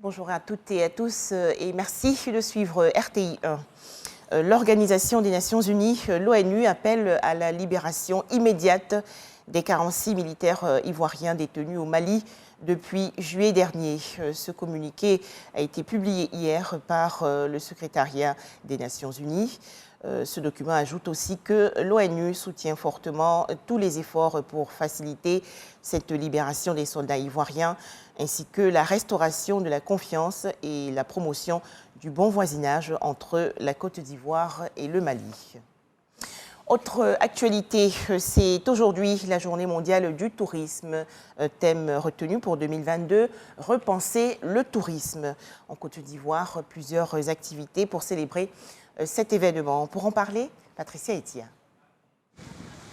Bonjour à toutes et à tous et merci de suivre RTI 1. L'Organisation des Nations Unies, l'ONU, appelle à la libération immédiate des 46 militaires ivoiriens détenus au Mali depuis juillet dernier. Ce communiqué a été publié hier par le secrétariat des Nations Unies. Ce document ajoute aussi que l'ONU soutient fortement tous les efforts pour faciliter cette libération des soldats ivoiriens, ainsi que la restauration de la confiance et la promotion du bon voisinage entre la Côte d'Ivoire et le Mali. Autre actualité, c'est aujourd'hui la journée mondiale du tourisme. Thème retenu pour 2022, repenser le tourisme. En Côte d'Ivoire, plusieurs activités pour célébrer cet événement. Pour en parler, Patricia Etia.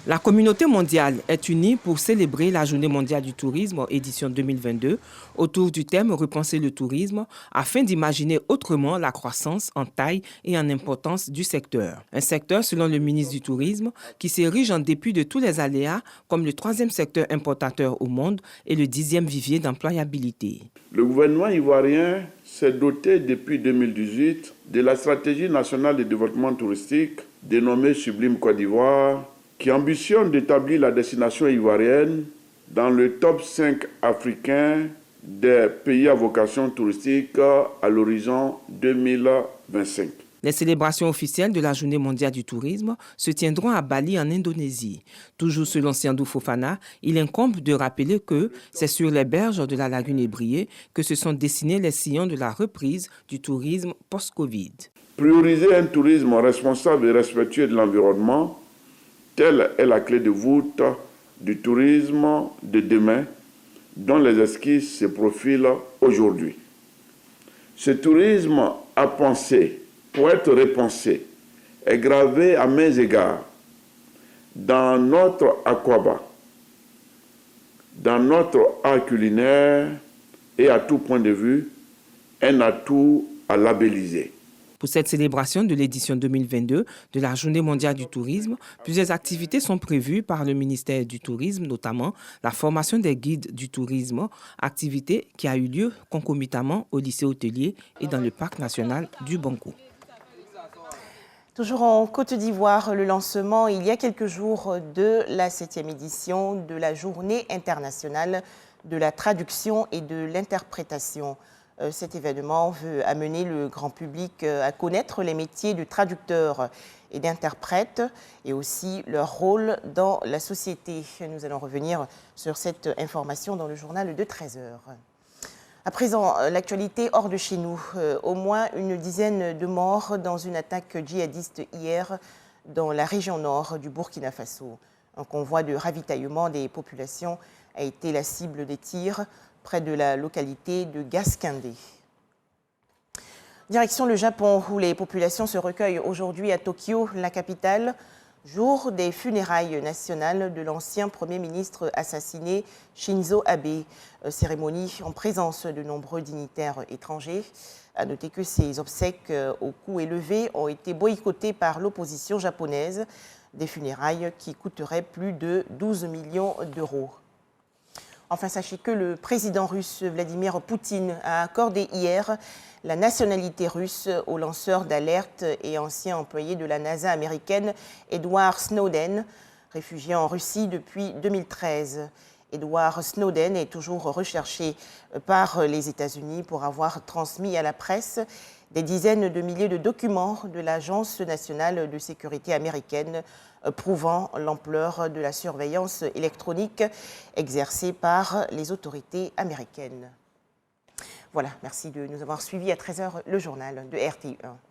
La communauté mondiale est unie pour célébrer la Journée mondiale du tourisme édition 2022 autour du thème « Repenser le tourisme » afin d'imaginer autrement la croissance en taille et en importance du secteur. Un secteur, selon le ministre du Tourisme, qui s'érige en dépit de tous les aléas comme le troisième secteur importateur au monde et le 10e vivier d'employabilité. Le gouvernement ivoirien s'est doté depuis 2018 de la stratégie nationale de développement touristique dénommée Sublime Côte d'Ivoire, qui ambitionne d'établir la destination ivoirienne dans le top 5 africain des pays à vocation touristique à l'horizon 2025. Les célébrations officielles de la Journée mondiale du tourisme se tiendront à Bali en Indonésie. Toujours selon Siandou Fofana, il incombe de rappeler que c'est sur les berges de la lagune Ébrié que se sont dessinés les sillons de la reprise du tourisme post-Covid. Prioriser un tourisme responsable et respectueux de l'environnement, telle est la clé de voûte du tourisme de demain, dont les esquisses se profilent aujourd'hui. Ce tourisme à penser, pour être repensé, est gravé à maints égards dans notre aquaba, dans notre art culinaire et à tout point de vue, un atout à labelliser. Pour cette célébration de l'édition 2022 de la Journée mondiale du tourisme, plusieurs activités sont prévues par le ministère du Tourisme, notamment la formation des guides du tourisme, activité qui a eu lieu concomitamment au lycée hôtelier et dans le parc national du Banco. Toujours en Côte d'Ivoire, le lancement il y a quelques jours de la 7e édition de la Journée internationale de la traduction et de l'interprétation. Cet événement veut amener le grand public à connaître les métiers de traducteur et d'interprète et aussi leur rôle dans la société. Nous allons revenir sur cette information dans le journal de 13h. À présent, l'actualité hors de chez nous. Au moins une dizaine de morts dans une attaque djihadiste hier dans la région nord du Burkina Faso. Un convoi de ravitaillement des populations a été la cible des tirs près de la localité de Gaskindé. Direction le Japon, où les populations se recueillent aujourd'hui à Tokyo, la capitale, jour des funérailles nationales de l'ancien Premier ministre assassiné Shinzo Abe. Cérémonie en présence de nombreux dignitaires étrangers. À noter que ces obsèques au coût élevé ont été boycottées par l'opposition japonaise, des funérailles qui coûteraient plus de 12 millions d'euros. Enfin, sachez que le président russe Vladimir Poutine a accordé hier la nationalité russe au lanceur d'alerte et ancien employé de la NASA américaine Edward Snowden, réfugié en Russie depuis 2013. Edward Snowden est toujours recherché par les États-Unis pour avoir transmis à la presse des dizaines de milliers de documents de l'Agence nationale de sécurité américaine prouvant l'ampleur de la surveillance électronique exercée par les autorités américaines. Voilà, merci de nous avoir suivis à 13h le journal de RTI 1.